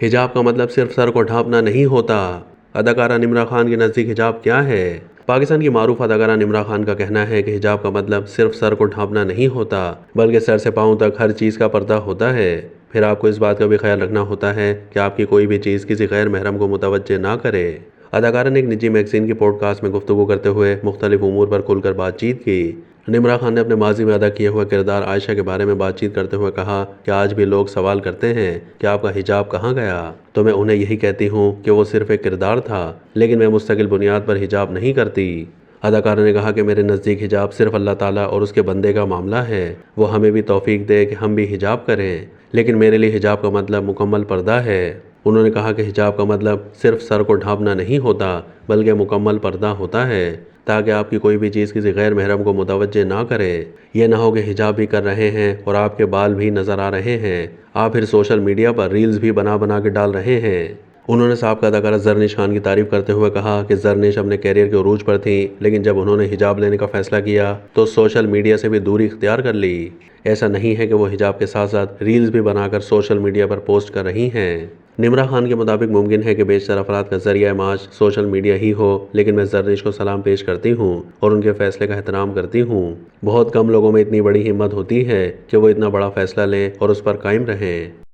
حجاب کا مطلب صرف سر کو ڈھانپنا نہیں ہوتا۔ اداکارہ نمرہ خان کے نزدیک حجاب کیا ہے؟ پاکستان کی معروف اداکارہ نمرہ خان کا کہنا ہے کہ حجاب کا مطلب صرف سر کو ڈھانپنا نہیں ہوتا، بلکہ سر سے پاؤں تک ہر چیز کا پردہ ہوتا ہے۔ پھر آپ کو اس بات کا بھی خیال رکھنا ہوتا ہے کہ آپ کی کوئی بھی چیز کسی غیر محرم کو متوجہ نہ کرے۔ اداکارہ نے ایک نجی میگزین کی پوڈ کاسٹ میں گفتگو کرتے ہوئے مختلف امور پر کھل کر بات چیت کی۔ نمرہ خان نے اپنے ماضی میں ادا کیے ہوئے کردار عائشہ کے بارے میں بات چیت کرتے ہوئے کہا کہ آج بھی لوگ سوال کرتے ہیں کہ آپ کا حجاب کہاں گیا، تو میں انہیں یہی کہتی ہوں کہ وہ صرف ایک کردار تھا، لیکن میں مستقل بنیاد پر حجاب نہیں کرتی۔ اداکارہ نے کہا کہ میرے نزدیک حجاب صرف اللہ تعالیٰ اور اس کے بندے کا معاملہ ہے، وہ ہمیں بھی توفیق دے کہ ہم بھی حجاب کریں، لیکن میرے لیے حجاب کا مطلب مکمل پردہ ہے۔ انہوں نے کہا کہ حجاب کا مطلب صرف سر کو ڈھانپنا نہیں ہوتا، بلکہ مکمل پردہ ہوتا ہے، تاکہ آپ کی کوئی بھی چیز کسی غیر محرم کو متوجہ نہ کرے۔ یہ نہ ہو کہ حجاب بھی کر رہے ہیں اور آپ کے بال بھی نظر آ رہے ہیں، آپ پھر سوشل میڈیا پر ریلز بھی بنا کے ڈال رہے ہیں۔ انہوں نے سابقہ اداکارہ زرنش خان کی تعریف کرتے ہوئے کہا کہ زرنش اپنے کیریئر کے عروج پر تھیں، لیکن جب انہوں نے حجاب لینے کا فیصلہ کیا تو سوشل میڈیا سے بھی دوری اختیار کر لی۔ ایسا نہیں ہے کہ وہ حجاب کے ساتھ ساتھ ریلز بھی بنا کر سوشل میڈیا پر پوسٹ کر رہی ہیں۔ نمرہ خان کے مطابق ممکن ہے کہ بیشتر افراد کا ذریعہ معاش سوشل میڈیا ہی ہو، لیکن میں زرنش کو سلام پیش کرتی ہوں اور ان کے فیصلے کا احترام کرتی ہوں۔ بہت کم لوگوں میں اتنی بڑی ہمت ہوتی ہے کہ وہ اتنا بڑا فیصلہ لیں اور اس پر قائم رہیں۔